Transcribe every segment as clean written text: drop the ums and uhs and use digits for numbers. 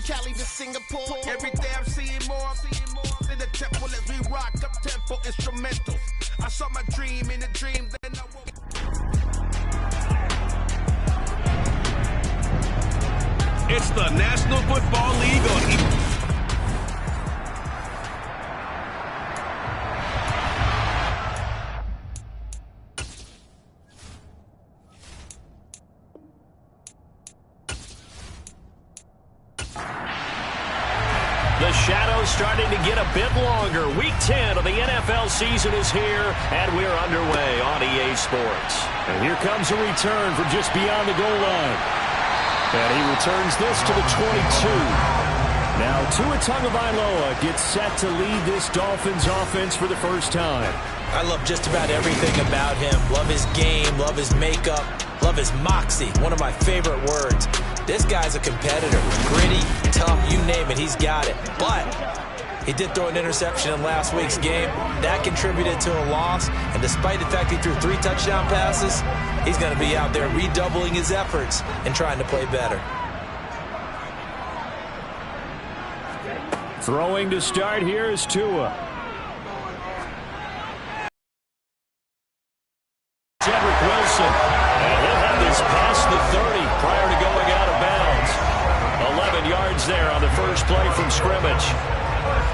from Cali to Singapore. Every day I'm seeing more in the temple as we rock up tempo instrumentals. I saw my dream in a dream, then I woke. It's the National Football League on The shadow's starting to get a bit longer. Week 10 of the NFL season is here, and we're underway on EA Sports. And here comes a return from just beyond the goal line. And he returns this to the 22. Now Tua Tagovailoa gets set to lead this Dolphins offense for the first time. I love just about everything about him. Love his game, love his makeup, love his moxie. One of my favorite words. This guy's a competitor. Gritty, tough, you name it, he's got it. But he did throw an interception in last week's game. That contributed to a loss. And despite the fact he threw 3 touchdown passes, he's going to be out there redoubling his efforts and trying to play better. Throwing to start here is Tua. Cedric Wilson. And he'll have this past the 30 prior to going out of bounds. 11 yards there on the first play from scrimmage.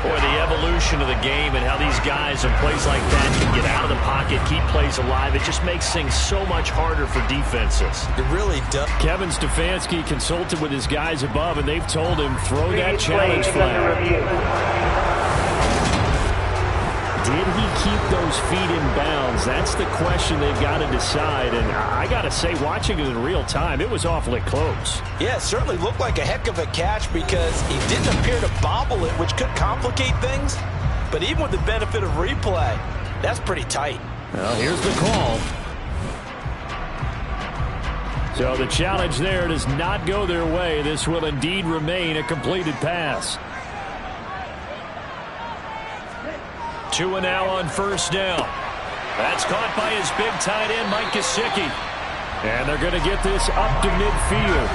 Boy, the evolution of the game and how these guys in plays like that can get out of the pocket, keep plays alive, it just makes things so much harder for defenses. It really does. Kevin Stefanski consulted with his guys above, and they've told him throw that challenge flag. Did he keep those feet in bounds? That's the question they've got to decide. And I got to say, watching it in real time, it was awfully close. Yeah, it certainly looked like a heck of a catch because he didn't appear to bobble it, which could complicate things. But even with the benefit of replay, that's pretty tight. Well, here's the call. So the challenge there does not go their way. This will indeed remain a completed pass. Tua now on first down. That's caught by his big tight end, Mike Gesicki. And they're going to get this up to midfield.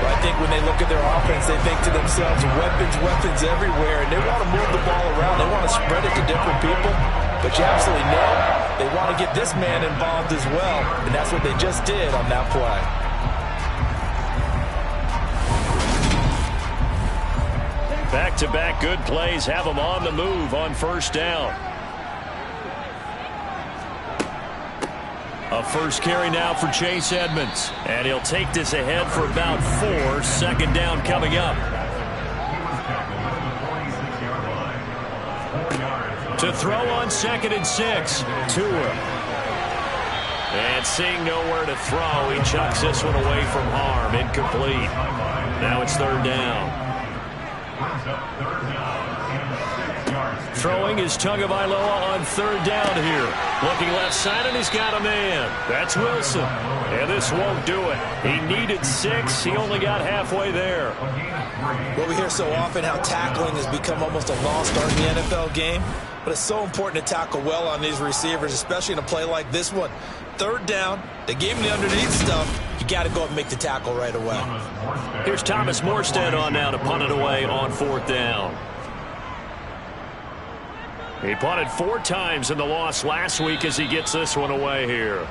Well, I think when they look at their offense, they think to themselves, weapons everywhere. And they want to move the ball around. They want to spread it to different people. But you absolutely know they want to get this man involved as well. And that's what they just did on that play. Back-to-back good plays have them on the move on first down. A first carry now for Chase Edmonds. And he'll take this ahead for about 4. Second down coming up. To throw on 2nd and 6. Tua. And seeing nowhere to throw, he chucks this one away from harm. Incomplete. Now it's 3rd down. Throwing is Tagovailoa on 3rd down here. Looking left side, and he's got a man. That's Wilson. And this won't do it. He needed 6. He only got halfway there. Well, we hear so often how tackling has become almost a lost art in the NFL game. But it's so important to tackle well on these receivers, especially in a play like this one. 3rd down, they gave him the underneath stuff. You got to go up and make the tackle right away. Here's Thomas Morstead on now to punt it away on 4th down. He punted 4 times in the loss last week as he gets this one away here.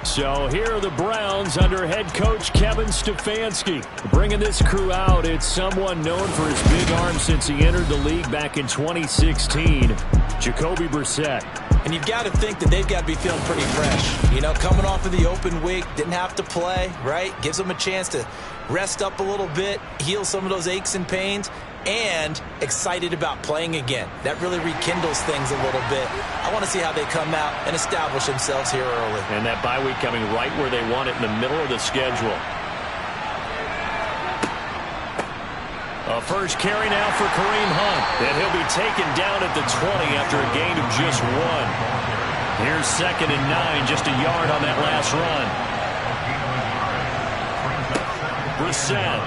So here are the Browns under head coach Kevin Stefanski. Bringing this crew out, it's someone known for his big arm since he entered the league back in 2016, Jacoby Brissett. And you've got to think that they've got to be feeling pretty fresh. You know, coming off of the open week, didn't have to play, right? Gives them a chance to rest up a little bit, heal some of those aches and pains, and excited about playing again. That really rekindles things a little bit. I want to see how they come out and establish themselves here early. And that bye week coming right where they want it, in the middle of the schedule. A first carry now for Kareem Hunt. And he'll be taken down at the 20 after a gain of just 1. Here's 2nd and 9, just a yard on that last run. Brissett.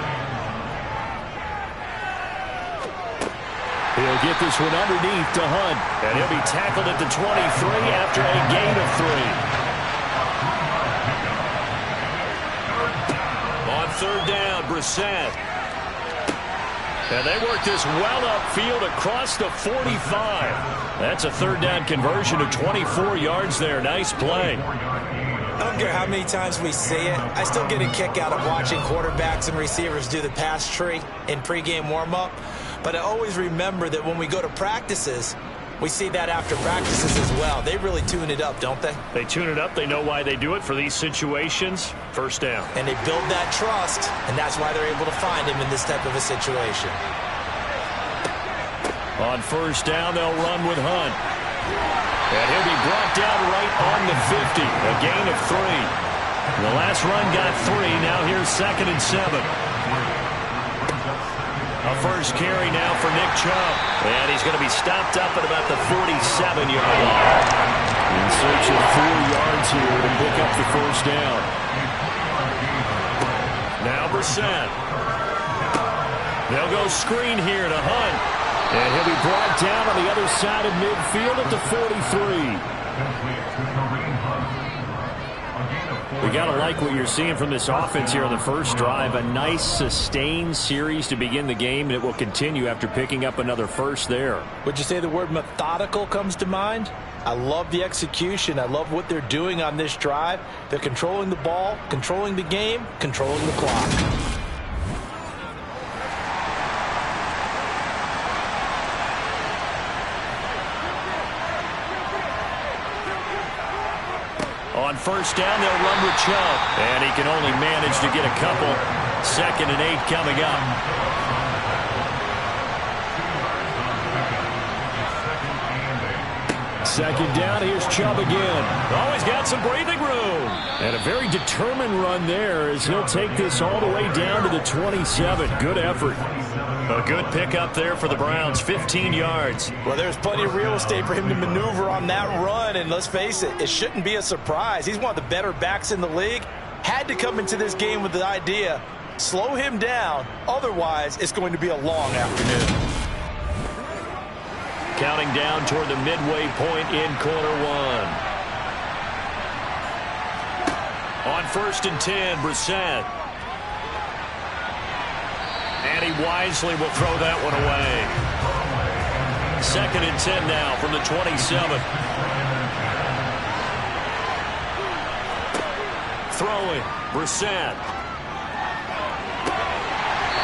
He'll get this one underneath to Hunt. And he'll be tackled at the 23 after a gain of 3. On 3rd down, Brissett. And they work this well upfield across the 45. That's a third down conversion of 24 yards there. Nice play. I don't care how many times we see it. I still get a kick out of watching quarterbacks and receivers do the pass tree in pregame warm-up. But I always remember that when we go to practices, we see that after practices as well. They really tune it up, don't they? They tune it up. They know why they do it for these situations. First down. And they build that trust, and that's why they're able to find him in this type of a situation. On first down, they'll run with Hunt. And he'll be brought down right on the 50. A gain of 3. The last run got 3. Now here's 2nd and 7. A first carry now for Nick Chubb. And he's going to be stopped up at about the 47-yard line. In search of 4 yards here to pick up the first down. Now Brissett. They'll go screen here to Hunt. And he'll be brought down on the other side of midfield at the 43. We got to like what you're seeing from this offense here on the first drive. A nice sustained series to begin the game, and it will continue after picking up another first there. Would you say the word methodical comes to mind? I love the execution. I love what they're doing on this drive. They're controlling the ball, controlling the game, controlling the clock. On first down, they'll run with Chubb. And he can only manage to get a couple. 2nd and 8 coming up. Second down, here's Chubb again. Oh, he's got some breathing room. And a very determined run there as he'll take this all the way down to the 27. Good effort. A good pickup there for the Browns, 15 yards. Well, there's plenty of real estate for him to maneuver on that run, and let's face it, it shouldn't be a surprise. He's one of the better backs in the league. Had to come into this game with the idea, slow him down, otherwise it's going to be a long afternoon. Counting down toward the midway point in quarter 1. On 1st and 10, Brissett. And he wisely will throw that one away. 2nd and 10 now from the 27. Throwing, Brissett.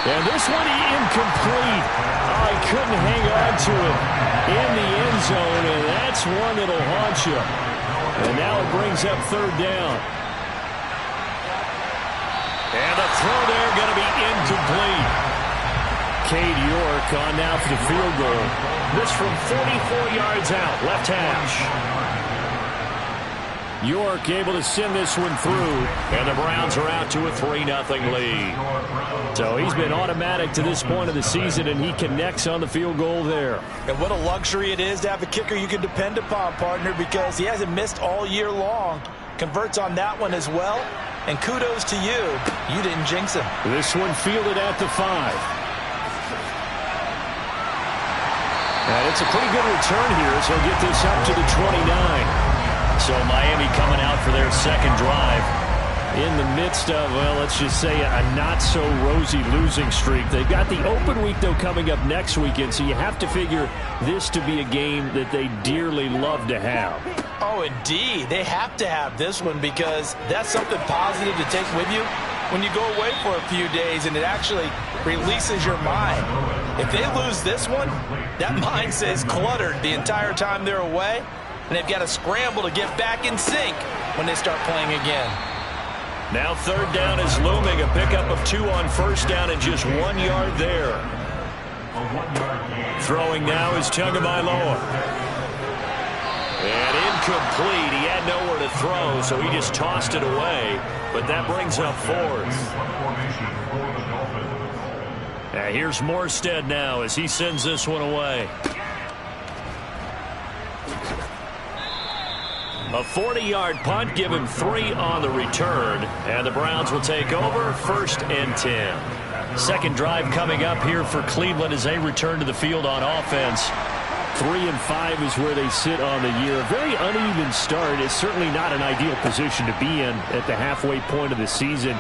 And this one incomplete. Oh, he couldn't hang on to it in the end zone, and that's one that'll haunt you. And now it brings up 3rd down. And the throw there going to be incomplete. Cade York on now for the field goal. This from 44 yards out, left hash. York able to send this one through, and the Browns are out to a 3-0 lead. So he's been automatic to this point of the season, and he connects on the field goal there. And what a luxury it is to have a kicker you can depend upon, partner, because he hasn't missed all year long. Converts on that one as well. And kudos to you. You didn't jinx him. This one fielded at the 5. And it's a pretty good return here, so he'll get this up to the 29. So Miami coming out for their second drive in the midst of, well, let's just say a not-so-rosy losing streak. They've got the open week, though, coming up next weekend, so you have to figure this to be a game that they dearly love to have. Oh, indeed. They have to have this one because that's something positive to take with you when you go away for a few days, and it actually releases your mind. If they lose this one, that mind stays cluttered the entire time they're away, and they've got to scramble to get back in sync when they start playing again. Now 3rd down is looming. A pickup of 2 on first down and just 1 yard there. Throwing now is Tagovailoa. And incomplete. He had nowhere to throw, so he just tossed it away. But that brings up 4th. Now here's Morstead now as he sends this one away. A 40-yard punt, give him 3 on the return, and the Browns will take over 1st and 10. Second drive coming up here for Cleveland as they return to the field on offense. 3-5 is where they sit on the year. A very uneven start. It's certainly not an ideal position to be in at the halfway point of the season.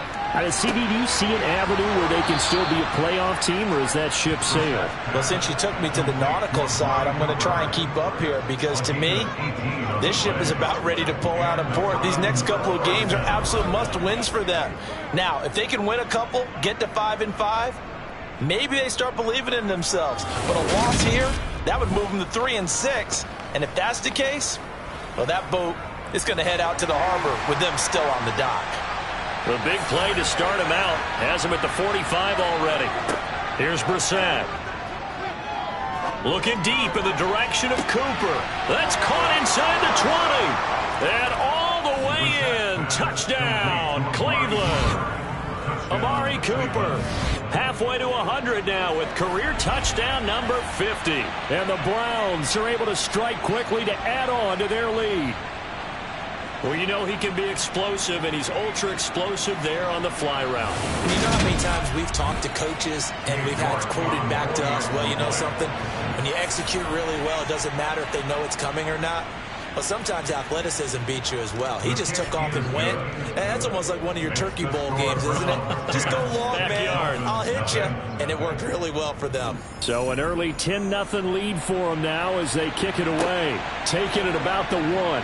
CD, do you see an avenue where they can still be a playoff team, or is that ship sailed? Well, since you took me to the nautical side, I'm going to try and keep up here because, to me, this ship is about ready to pull out of port. These next couple of games are absolute must-wins for them. Now, if they can win a couple, get to 5-5, maybe they start believing in themselves. But a loss here, that would move them to 3-6. And if that's the case, well, that boat is going to head out to the harbor with them still on the dock. The big play to start him out has him at the 45 already. Here's Brissett. Looking deep in the direction of Cooper. That's caught inside the 20. And all the way in. Touchdown, Cleveland. Amari Cooper halfway to 100 now with career touchdown number 50. And the Browns are able to strike quickly to add on to their lead. Well, you know he can be explosive, and he's ultra explosive there on the fly route. You know how many times we've talked to coaches and we've had quoted back to us, well, you know something? When you execute really well, it doesn't matter if they know it's coming or not. Well, sometimes athleticism beats you as well. He just took off and went. And that's almost like one of your Turkey Bowl games, isn't it? Just go long, Backyard. man. I'll hit you. And it worked really well for them. So an early 10-0 lead for them now as they kick it away. Taking it about the 1.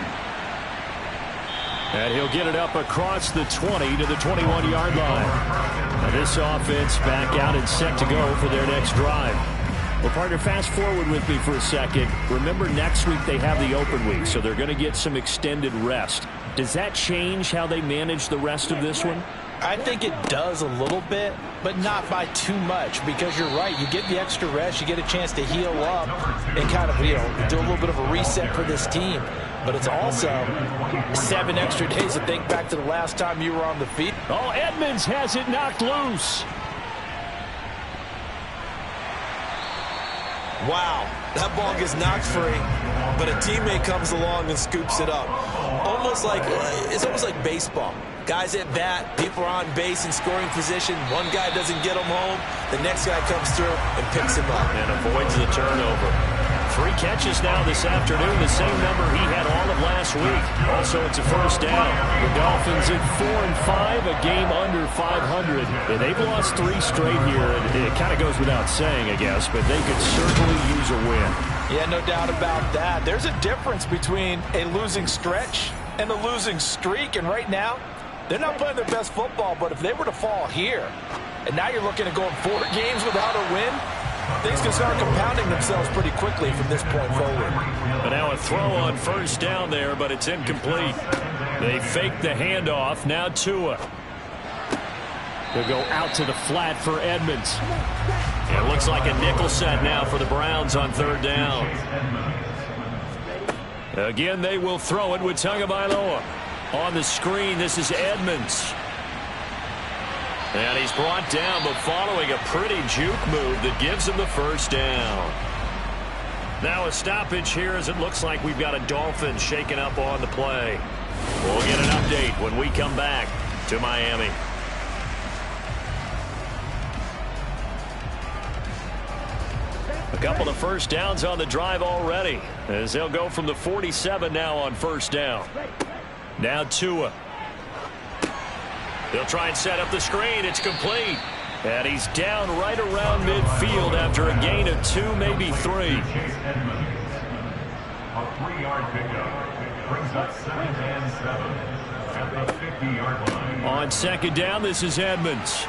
And he'll get it up across the 20 to the 21-yard line. Now this offense back out and set to go for their next drive. Well, partner, fast forward with me for a second. Remember, next week they have the open week, so they're going to get some extended rest. Does that change how they manage the rest of this one? I think it does a little bit, but not by too much, because you're right. You get the extra rest. You get a chance to heal up and kind of, you know, do a little bit of a reset for this team. But it's also 7 extra days to think back to the last time you were on the field. Oh, Edmonds has it knocked loose. Wow, that ball gets knocked free, but a teammate comes along and scoops it up. It's almost like baseball. Guys at bat, people are on base in scoring position. One guy doesn't get him home. The next guy comes through and picks him up. And avoids the turnover. 3 catches now this afternoon, the same number he had all of last week. Also, it's a first down. The Dolphins at 4-5, a game under 500. And they've lost 3 straight here, and it kind of goes without saying, I guess, but they could certainly use a win. Yeah, no doubt about that. There's a difference between a losing stretch and a losing streak, and right now, they're not playing their best football, but if they were to fall here, and now you're looking at going 4 games without a win, things can start compounding themselves pretty quickly from this point forward. But now a throw on first down there, but it's incomplete. They fake the handoff. Now Tua. They'll go out to the flat for Edmonds. It looks like a nickel set now for the Browns on 3rd down. Again, they will throw it with Tagovailoa. On the screen, this is Edmonds. And he's brought down, but following a pretty juke move that gives him the first down. Now a stoppage here as it looks like we've got a Dolphin shaking up on the play. We'll get an update when we come back to Miami. A couple of first downs on the drive already as they'll go from the 47 now on first down. Now Tua. They'll try and set up the screen. It's complete. And he's down right around midfield after a gain of 2, maybe 3. A 3-yard pickup brings up 7 and 7 at the 50-yard line. On 2nd down, this is Edmonds.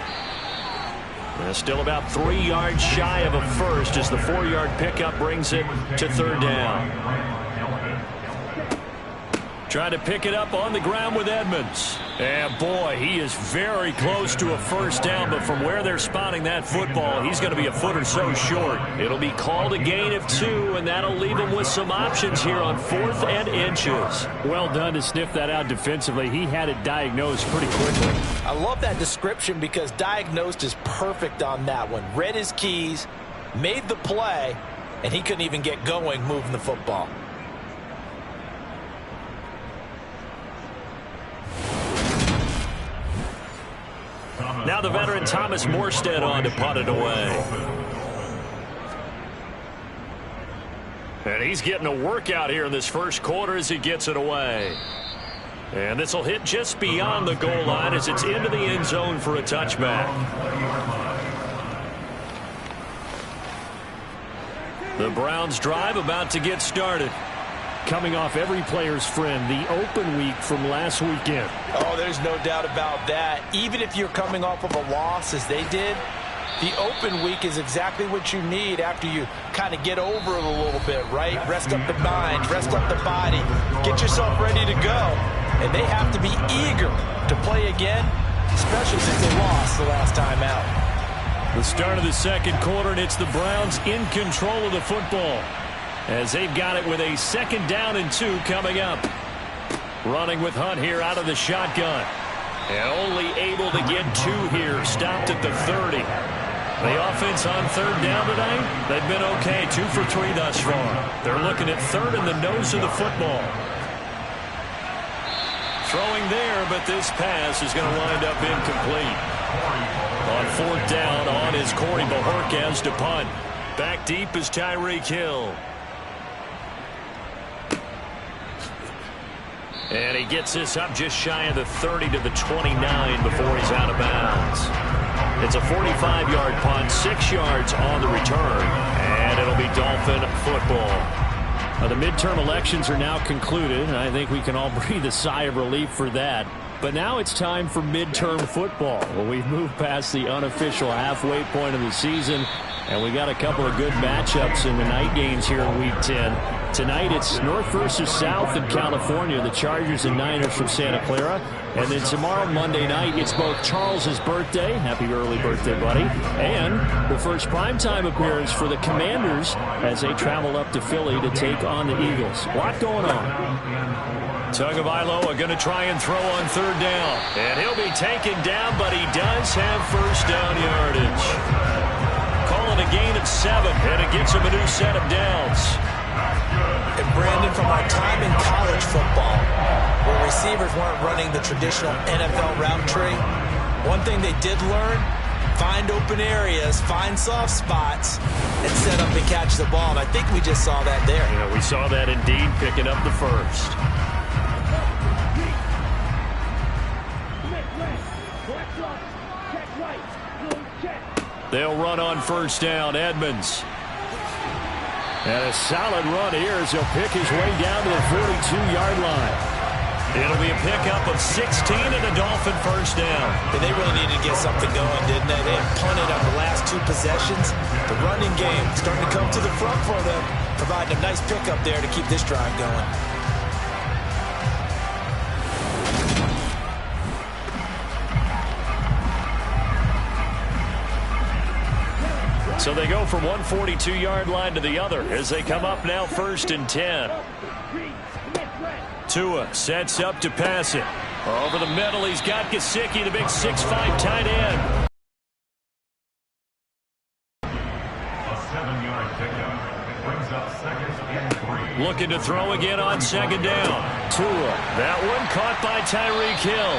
Still about 3 yards shy of a first as the 4-yard pickup brings it to 3rd down. Trying to pick it up on the ground with Edmonds. And boy, he is very close to a first down, but from where they're spotting that football, he's going to be a foot or so short. It'll be called a gain of 2, and that'll leave him with some options here on 4th and inches. Well done to sniff that out defensively. He had it diagnosed pretty quickly. I love that description because diagnosed is perfect on that one. Read his keys, made the play, and he couldn't even get going moving the football. Now the veteran Thomas Morstead on to punt it away. And he's getting a workout here in this first quarter as he gets it away. And this will hit just beyond the goal line as it's into the end zone for a touchback. The Browns drive about to get started. Coming off every player's friend, the open week from last weekend. Oh, there's no doubt about that. Even if you're coming off of a loss as they did, the open week is exactly what you need after you kind of get over it a little bit, right? Rest up the mind, rest up the body, get yourself ready to go. And they have to be eager to play again, especially since they lost the last time out. The start of the second quarter, and it's the Browns in control of the football as they've got it with a 2nd down and 2 coming up. Running with Hunt here out of the shotgun. And only able to get 2 here, stopped at the 30. The offense on 3rd down today, they've been okay, 2 for 3 thus far. They're looking at 3rd in the nose of the football. Throwing there, but this pass is going to wind up incomplete. On 4th down, on is Corey Bajorquez to punt. Back deep is Tyreek Hill. And he gets this up just shy of the 30 to the 29 before he's out of bounds. It's a 45-yard punt, 6 yards on the return, and it'll be Dolphin football. The midterm elections are now concluded, and I think we can all breathe a sigh of relief for that. But now it's time for midterm football. Well, we've moved past the unofficial halfway point of the season, and we got a couple of good matchups in the night games here in Week 10. Tonight it's North versus South in California, the Chargers and Niners from Santa Clara. And then tomorrow, Monday night, it's both Charles's birthday, happy early birthday, buddy, and the first primetime appearance for the Commanders as they travel up to Philly to take on the Eagles. A lot going on. Tagovailoa going to try and throw on 3rd down. And he'll be taken down, but he does have 1st down yardage. Call it a gain of 7, and it gets him a new set of downs. And Brandon, from our time in college football, where receivers weren't running the traditional NFL route tree, one thing they did learn, find open areas, find soft spots, and set up and catch the ball. And I think we just saw that there. Yeah, we saw that indeed, picking up the 1st. They'll run on 1st down, Edmonds. And a solid run here as he'll pick his way down to the 42-yard line. It'll be a pickup of 16 and a Dolphin 1st down. And they really needed to get something going, didn't they? They had punted on the last 2 possessions. The running game starting to come to the front for them, providing a nice pickup there to keep this drive going. So they go from one 42-yard line to the other as they come up now 1st and 10. Tua sets up to pass it. Over the middle, he's got Gesicki, the big 6'5" tight end. A 7-yard pickup brings up 2nd and 3. Looking to throw again on 2nd down. Tua, that one caught by Tyreek Hill.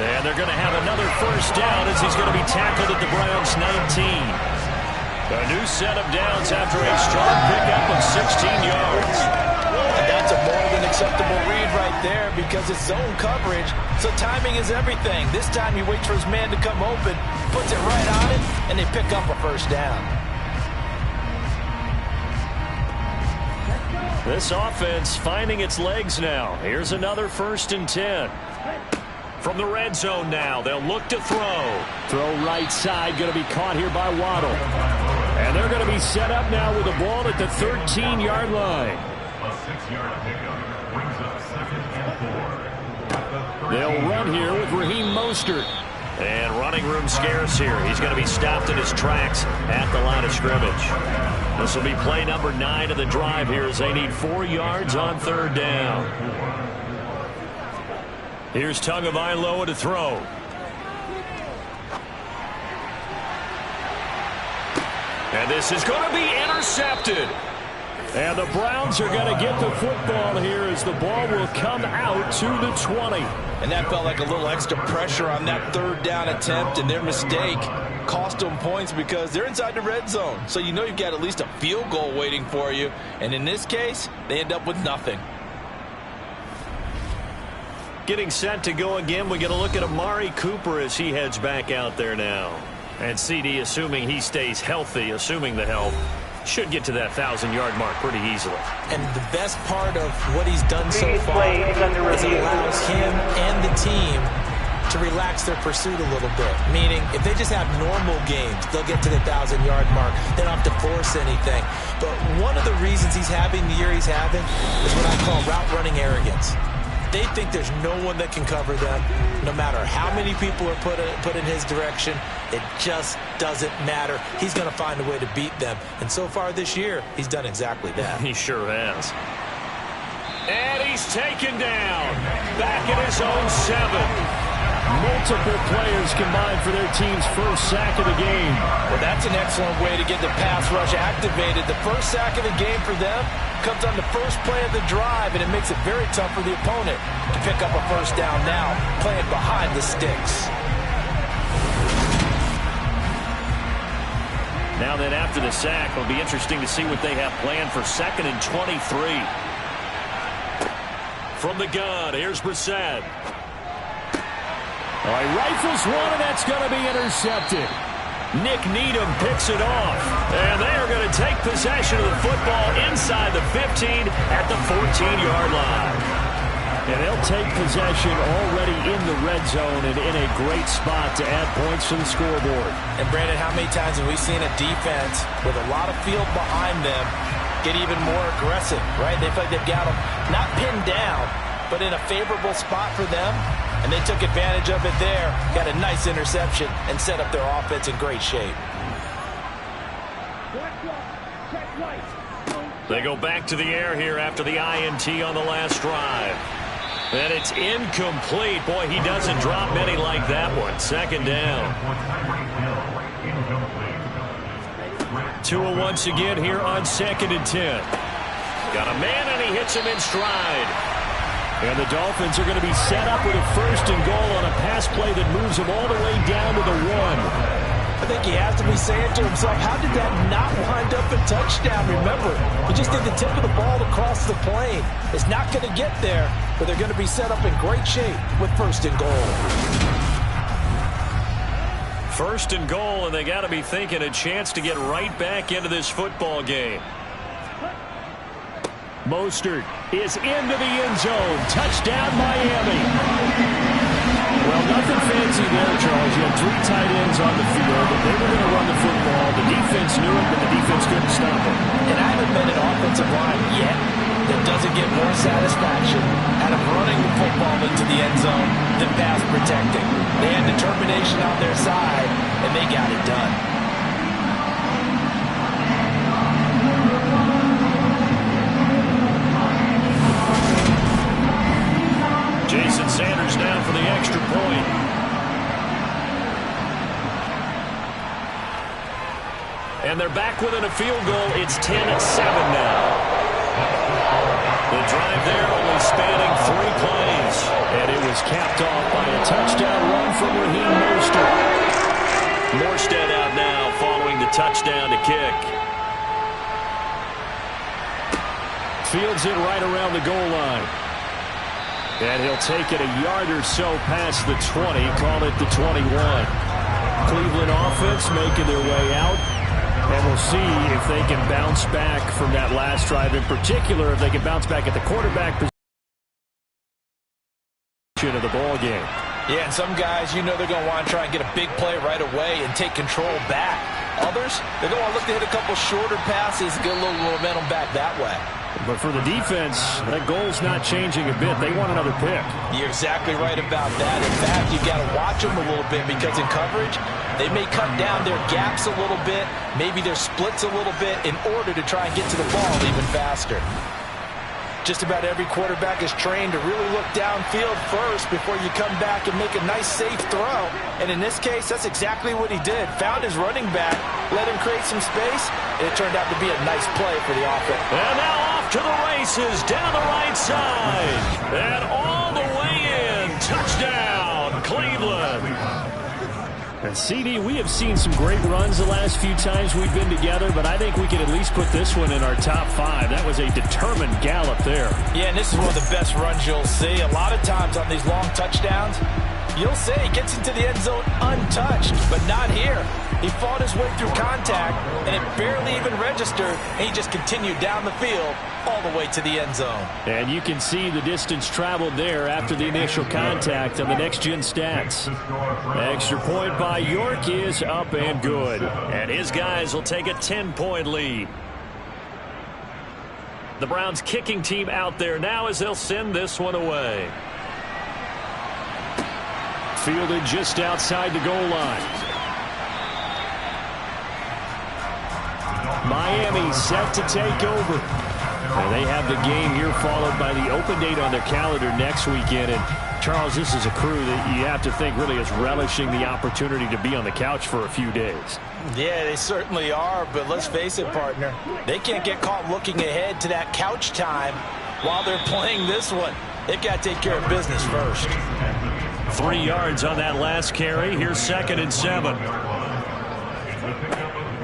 And they're going to have another 1st down as he's going to be tackled at the Browns' 19. A new set of downs after a strong pickup of 16 yards. And that's a more than acceptable read right there because it's zone coverage, so timing is everything. This time he waits for his man to come open, puts it right on it, and they pick up a 1st down. This offense finding its legs now. Here's another 1st and 10. From the red zone now, they'll look to throw. Throw right side, going to be caught here by Waddle. And they're going to be set up now with the ball at the 13-yard line. A 6-yard pickup brings up 2nd and 4. They'll run here with Raheem Mostert. And running room scarce here. He's going to be stopped in his tracks at the line of scrimmage. This will be play number 9 of the drive here as they need 4 yards on 3rd down. Here's Tagovailoa to throw. And this is going to be intercepted. And the Browns are going to get the football here as the ball will come out to the 20. And that felt like a little extra pressure on that 3rd down attempt, and their mistake cost them points because they're inside the red zone. So you know you've got at least a field goal waiting for you. And in this case, they end up with nothing. Getting set to go again. We get a look at Amari Cooper as he heads back out there now. And CD, assuming he stays healthy, assuming the health, should get to that 1,000-yard mark pretty easily. And the best part of what he's done so far is it allows him and the team to relax their pursuit a little bit. Meaning, if they just have normal games, they'll get to the 1,000-yard mark. They don't have to force anything. But one of the reasons he's having the year he's having is what I call route running arrogance. They think there's no one that can cover them. No matter how many people are put in his direction, it just doesn't matter. He's going to find a way to beat them. And so far this year, he's done exactly that. He sure has. And he's taken down. Back at his own 7. Multiple players combined for their team's first sack of the game. Well, that's an excellent way to get the pass rush activated. The first sack of the game for them comes on the first play of the drive, and it makes it very tough for the opponent to pick up a first down now, playing behind the sticks. Now then, after the sack, it'll be interesting to see what they have planned for 2nd and 23. From the gun, here's Brissett. All right, rifles one, and that's going to be intercepted. Nick Needham picks it off. And they are going to take possession of the football inside the 15 at the 14-yard line. And they'll take possession already in the red zone and in a great spot to add points to the scoreboard. And, Brandon, how many times have we seen a defense with a lot of field behind them get even more aggressive, right? They feel like they've got them not pinned down, but in a favorable spot for them. And they took advantage of it there, got a nice interception, and set up their offense in great shape. They go back to the air here after the INT on the last drive. And it's incomplete. Boy, he doesn't drop many like that one. 2nd down. Tua once again here on 2nd and 10. Got a man, and he hits him in stride. And the Dolphins are going to be set up with a 1st and goal on a pass play that moves them all the way down to the 1. I think he has to be saying to himself, how did that not wind up a touchdown? Remember, he just did the tip of the ball across the plane. It's not going to get there, but they're going to be set up in great shape with 1st and goal. 1st and goal, and they got to be thinking a chance to get right back into this football game. Mostert is into the end zone. Touchdown, Miami. Well, nothing fancy there, Charles. You had 3 tight ends on the field, but they were going to run the football. The defense knew it, but the defense couldn't stop it. And I haven't met an offensive line yet that doesn't get more satisfaction out of running the football into the end zone than pass protecting. They had determination on their side, and they got it done. Jason Sanders down for the extra point. And they're back within a field goal. It's 10-7 now. The drive there only spanning 3 plays. And it was capped off by a touchdown run from Raheem Mostert. Morstead out now following the touchdown to kick. Fields it right around the goal line. And he'll take it a yard or so past the 20, call it the 21. Cleveland offense making their way out. And we'll see if they can bounce back from that last drive. In particular, if they can bounce back at the quarterback position of the ball game. Yeah, and some guys, you know they're going to want to try and get a big play right away and take control back. Others, they're going to look to hit a couple shorter passes and get a little momentum back that way. But for the defense, that goal's not changing a bit. They want another pick. You're exactly right about that. In fact, you've got to watch them a little bit because in coverage, they may cut down their gaps a little bit, maybe their splits a little bit in order to try and get to the ball even faster. Just about every quarterback is trained to really look downfield first before you come back and make a nice, safe throw. And in this case, that's exactly what he did. Found his running back, let him create some space, and it turned out to be a nice play for the offense. And now off to the races, down the right side. And all the way in. Touchdown, Cleveland. And CD, we have seen some great runs the last few times we've been together, but I think we can at least put this one in our top 5. That was a determined gallop there. Yeah, and this is one of the best runs you'll see. A lot of times on these long touchdowns, you'll see he gets into the end zone untouched, but not here. He fought his way through contact, and it barely even registered, and he just continued down the field all the way to the end zone. And you can see the distance traveled there after the initial contact on the next-gen stats. Extra point by York is up and good. And his guys will take a 10-point lead. The Browns kicking team out there now as they'll send this one away. Fielded just outside the goal line. Miami set to take over. And they have the game here followed by the open date on their calendar next weekend. And Charles, this is a crew that you have to think really is relishing the opportunity to be on the couch for a few days. Yeah, they certainly are, but let's face it, partner. They can't get caught looking ahead to that couch time while they're playing this one. They've got to take care of business first. 3 yards on that last carry. Here's 2nd and 7.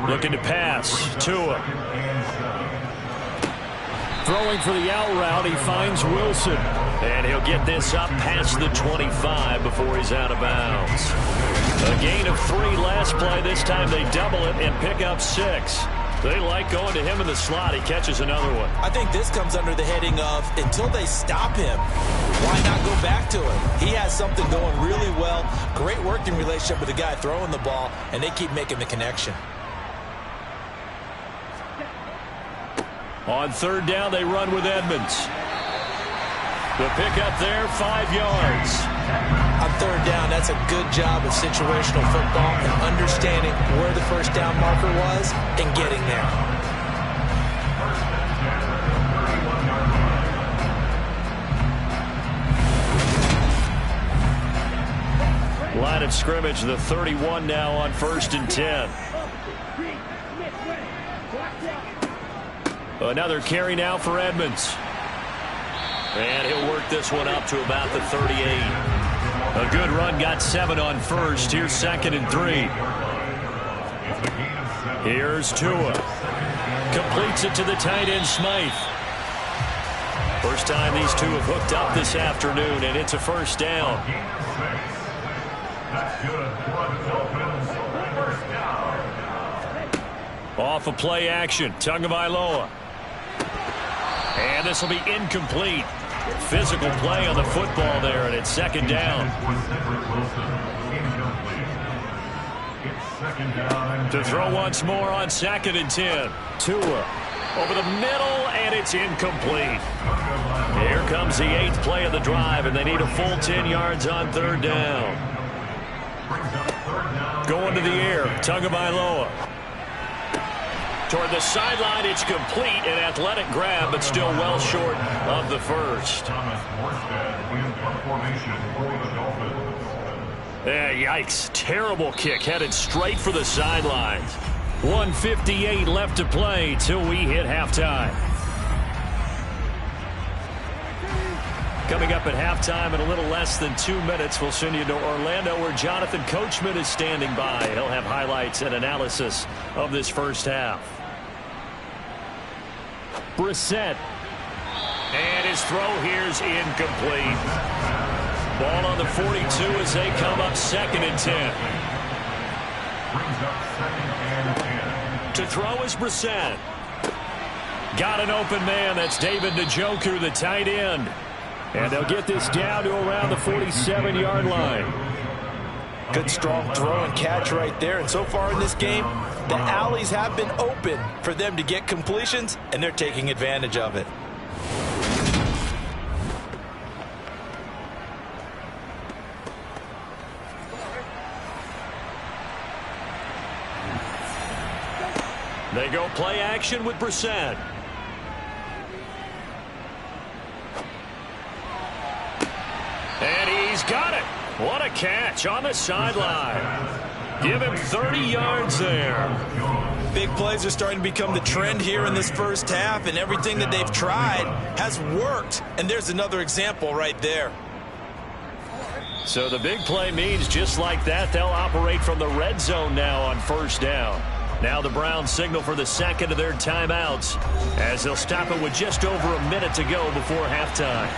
Looking to pass. Tua. Throwing for the out route, he finds Wilson. And he'll get this up past the 25 before he's out of bounds. A gain of 3 last play. This time they double it and pick up 6. They like going to him in the slot. He catches another one. I think this comes under the heading of until they stop him, why not go back to him? He has something going really well. Great working relationship with the guy throwing the ball, and they keep making the connection. On 3rd down, they run with Edmonds. The pickup there, 5 yards. On 3rd down, that's a good job of situational football and understanding where the first down marker was and getting there. Line of scrimmage, the 31 now on 1st and 10. Another carry now for Edmonds. And he'll work this one up to about the 38. A good run, got 7 on 1st. Here's 2nd and 3. Here's Tua. Completes it to the tight end, Smythe. First time these two have hooked up this afternoon, and it's a 1st down. That's good for the Dolphins. 1st down. Off of play action, Tagovailoa. And this will be incomplete. Physical play on the football there, and it's 2nd down. To throw once more on 2nd and 10. Tua over the middle, and it's incomplete. Here comes the 8th play of the drive, and they need a full 10 yards on 3rd down. Going to the air, Tagovailoa. Toward the sideline, it's complete. An athletic grab, but still well short of the first. Yeah, yikes. Terrible kick headed straight for the sidelines. 1:58 left to play till we hit halftime. Coming up at halftime in a little less than 2 minutes, we'll send you to Orlando where Jonathan Coachman is standing by. He'll have highlights and analysis of this first half. Brissett. And his throw here's incomplete. Ball on the 42 as they come up 2nd and 10. To throw is Brissett. Got an open man. That's David Njoku, the tight end. And they'll get this down to around the 47-yard line. Good strong throw and catch right there. And so far in this game, the alleys have been open for them to get completions, and they're taking advantage of it. They go play action with Brissett. And he's got it. What a catch on the sideline. Give him 30 yards there. Big plays are starting to become the trend here in this first half, and everything that they've tried has worked. And there's another example right there. So the big play means just like that, they'll operate from the red zone now on first down. Now the Browns signal for the second of their timeouts as they'll stop it with just over a minute to go before halftime.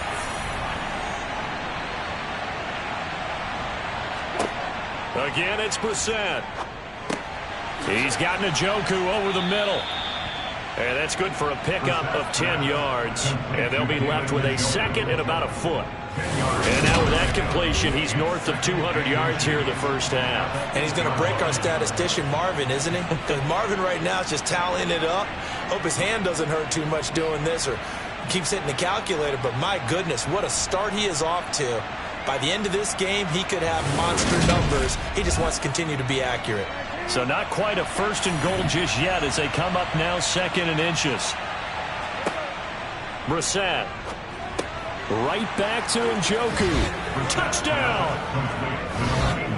Again, it's Brissett. He's got Njoku over the middle. And that's good for a pickup of 10 yards. And they'll be left with a second and about a foot. And now with that completion, he's north of 200 yards here in the first half. And he's going to break our statistician Marvin, isn't he? Because Marvin right now is just tallying it up. Hope his hand doesn't hurt too much doing this or keeps hitting the calculator. But my goodness, what a start he is off to. By the end of this game, he could have monster numbers. He just wants to continue to be accurate. So not quite a first and goal just yet as they come up now second and inches. Brissett. Right back to Njoku. Touchdown!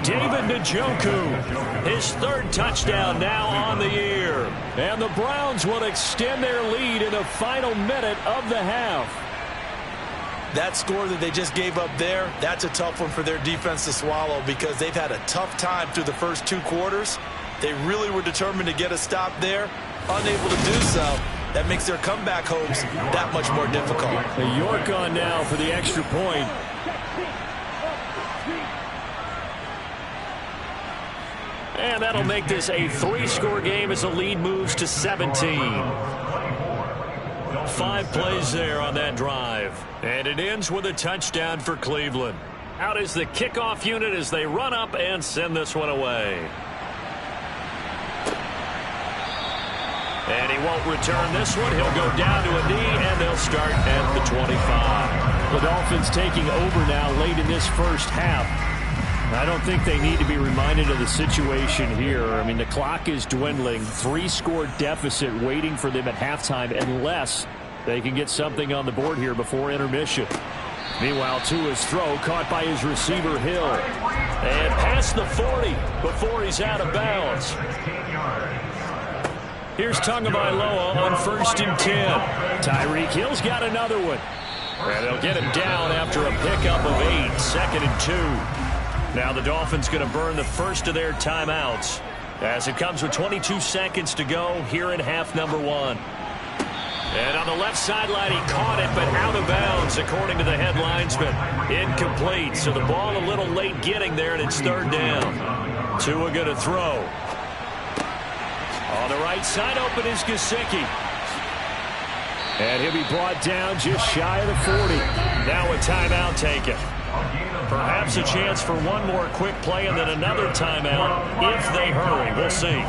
David Njoku. His third touchdown now on the year. And the Browns will extend their lead in the final minute of the half. That score that they just gave up there, that's a tough one for their defense to swallow because they've had a tough time through the first 2 quarters. They really were determined to get a stop there, unable to do so. That makes their comeback hopes that much more difficult. York on now for the extra point. And that'll make this a 3-score game as the lead moves to 17. 5 plays there on that drive. And it ends with a touchdown for Cleveland. Out is the kickoff unit as they run up and send this one away. And he won't return this one. He'll go down to a knee, and they'll start at the 25. The Dolphins taking over now late in this first half. I don't think they need to be reminded of the situation here. I mean, the clock is dwindling. 3-score deficit waiting for them at halftime unless they can get something on the board here before intermission. Meanwhile, Tua's throw caught by his receiver, Hill. And past the 40 before he's out of bounds. Here's Tagovailoa on 1st and 10. Tyreek Hill's got another one. And they'll get him down after a pickup of 8, 2nd and 2. Now the Dolphins going to burn the first of their timeouts as it comes with 22 seconds to go here in half number 1. And on the left sideline, he caught it, but out of bounds, according to the head linesman. Incomplete, so the ball a little late getting there, and it's 3rd down. Tua going to throw. On the right side, open is Gesicki. And he'll be brought down just shy of the 40. Now a timeout taken. Perhaps a chance for one more quick play and then another timeout if they hurry. We'll see.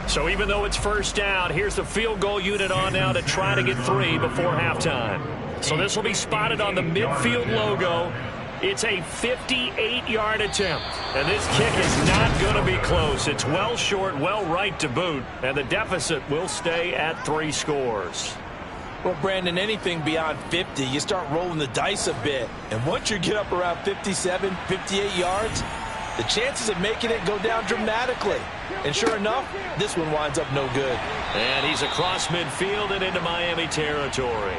So even though it's first down, here's the field goal unit on now to try to get 3 before halftime. So this will be spotted on the midfield logo. It's a 58-yard attempt. And this kick is not going to be close. It's well short, well right to boot. And the deficit will stay at 3 scores. Well, Brandon, anything beyond 50, you start rolling the dice a bit. And once you get up around 57, 58 yards, the chances of making it go down dramatically. And sure enough, this one winds up no good. And he's across midfield and into Miami territory.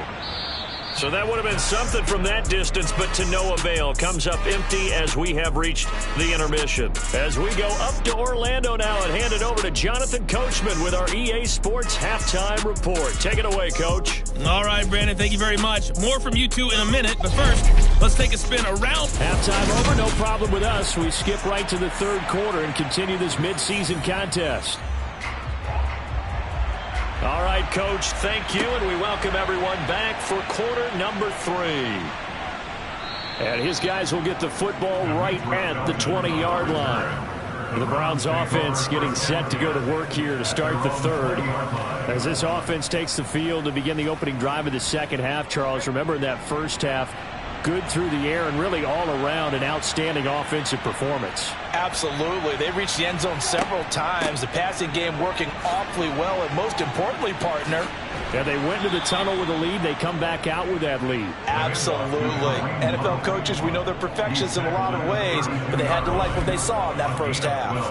So that would have been something from that distance, but to no avail. Comes up empty as we have reached the intermission. As we go up to Orlando now and hand it over to Jonathan Coachman with our EA Sports Halftime Report. Take it away, Coach. All right, Brandon, thank you very much. More from you two in a minute, but first, let's take a spin around. Halftime over, no problem with us. We skip right to the 3rd quarter and continue this midseason contest. All right, Coach, thank you, and we welcome everyone back for quarter number 3. And his guys will get the football right at the 20-yard line. The Browns offense getting set to go to work here to start the 3rd. As this offense takes the field to begin the opening drive of the second half, Charles, remember in that first half, good through the air and really all around an outstanding offensive performance. Absolutely. They reached the end zone several times. The passing game working awfully well, and most importantly, partner. Yeah, they went to the tunnel with a lead. They come back out with that lead. Absolutely. NFL coaches, we know they're perfectionists in a lot of ways, but they had to like what they saw in that first half.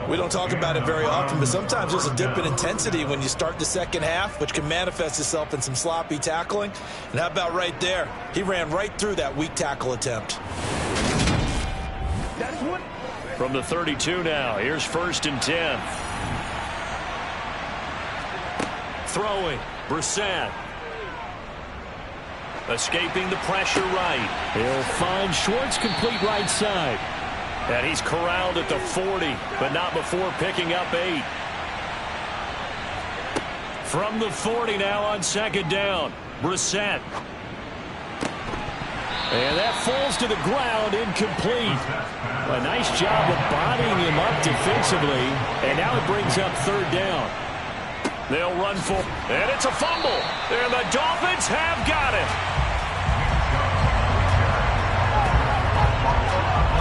We don't talk about it very often, but sometimes there's a dip in intensity when you start the second half, which can manifest itself in some sloppy tackling. And how about right there? He ran right through that weak tackle attempt. From the 32 now, here's 1st and 10. Throwing, Brissett. Escaping the pressure right. He'll find Schwartz, complete right side. And he's corralled at the 40, but not before picking up 8. From the 40 now on 2nd down, Brissett. And that falls to the ground, incomplete. A nice job of bodying him up defensively, and now it brings up 3rd down. They'll run for, and it's a fumble, and the Dolphins have got it.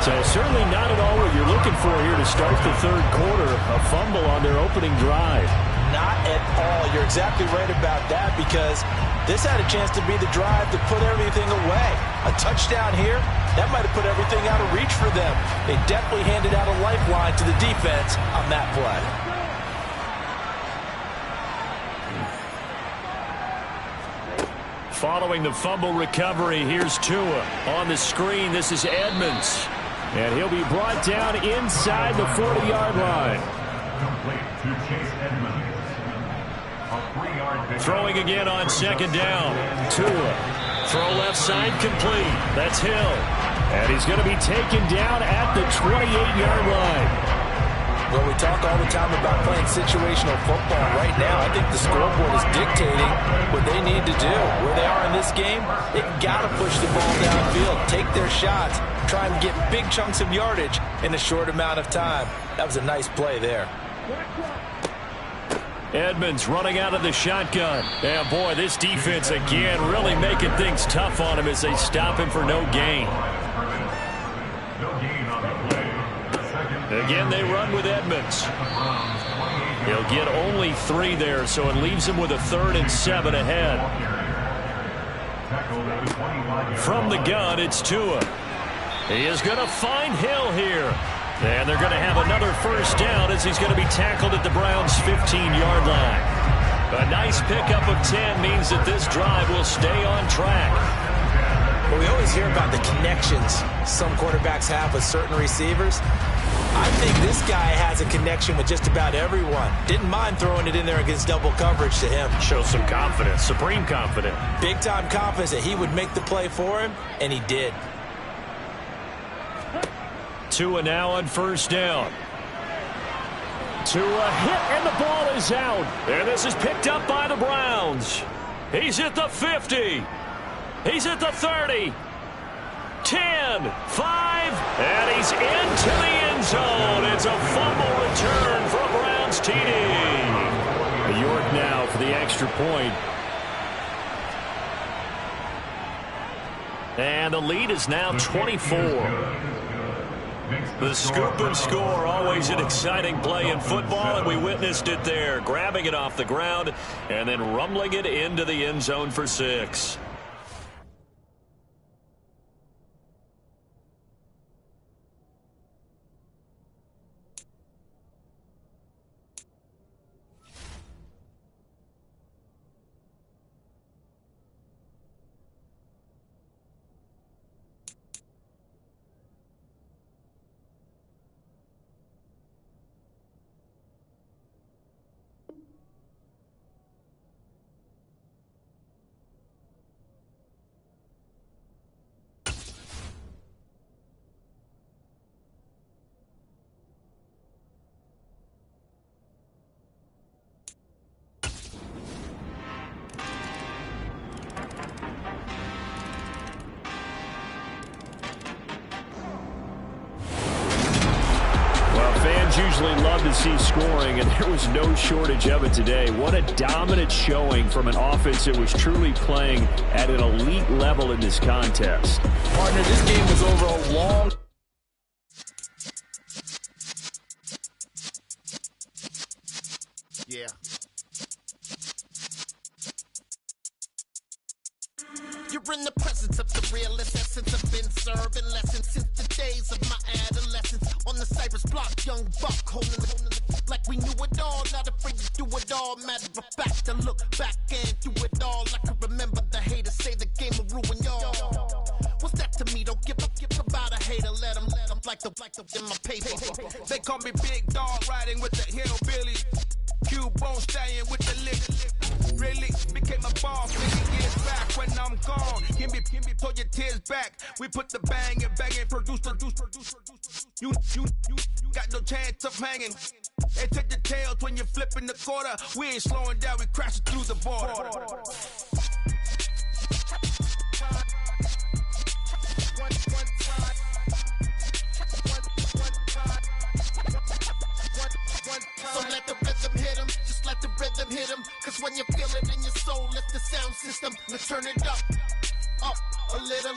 So certainly not at all what you're looking for here to start the 3rd quarter, a fumble on their opening drive. Not at all. You're exactly right about that, because this had a chance to be the drive to put everything away. A touchdown here, that might have put everything out of reach for them. They definitely handed out a lifeline to the defense on that play. Following the fumble recovery, here's Tua. On the screen, this is Edmonds. And he'll be brought down inside the 40-yard line. Throwing again on 2nd down. Tua. Throw left side complete. That's Hill. And he's going to be taken down at the 28-yard line. Well, we talk all the time about playing situational football. Right now, I think the scoreboard is dictating what they need to do. Where they are in this game, they've got to push the ball downfield, take their shots, try and get big chunks of yardage in a short amount of time. That was a nice play there. Edmonds running out of the shotgun. And boy, this defense again really making things tough on him as they stop him for no gain. Again, they run with Edmonds. He'll get only 3 there, so it leaves him with a 3rd and 7 ahead. From the gun, it's Tua. He is going to find Hill here. And they're going to have another 1st down as he's going to be tackled at the Browns' 15-yard line. A nice pickup of 10 means that this drive will stay on track. Well, we always hear about the connections some quarterbacks have with certain receivers. I think this guy has a connection with just about everyone. Didn't mind throwing it in there against double coverage to him. Shows some confidence, supreme confidence. Big-time confidence that he would make the play for him, and he did. Tua now on 1st down. Tua hit, and the ball is out. And this is picked up by the Browns. He's at the 50. He's at the 30. 10, 5, and he's into the end zone. It's a fumble return for a Browns TD. York now for the extra point. And the lead is now 24. The scoop and score, always an exciting play in football, and we witnessed it there, grabbing it off the ground and then rumbling it into the end zone for 6. Usually love to see scoring, and there was no shortage of it today. What a dominant showing from an offense that was truly playing at an elite level in this contest. Partner, this game was over a long... Yeah. You're in the presence of the realest essence. I've been serving lessons since the days of my adolescence. On the Cypress block, young buck holding it like we knew it all. Not afraid to do it all. Matter of fact, I look back and do it all. I can remember the haters say the game will ruin y'all. What's that to me? Don't give up about a hater. Let them like like the in my paper. They call me Big Dog, riding with the hillbilly. Q-Bone staying with the lick. Really became a boss 50 years back when I'm gone. Give me, pull your tears back. We put the bang and produce. You got no chance of hanging. They take the tails when you're flipping the quarter. We ain't slowing down, we crashing through the border. So let the rhythm hit him, just let the rhythm hit him. Cause when you feel it in your soul, lift the sound system, let's turn it up a little.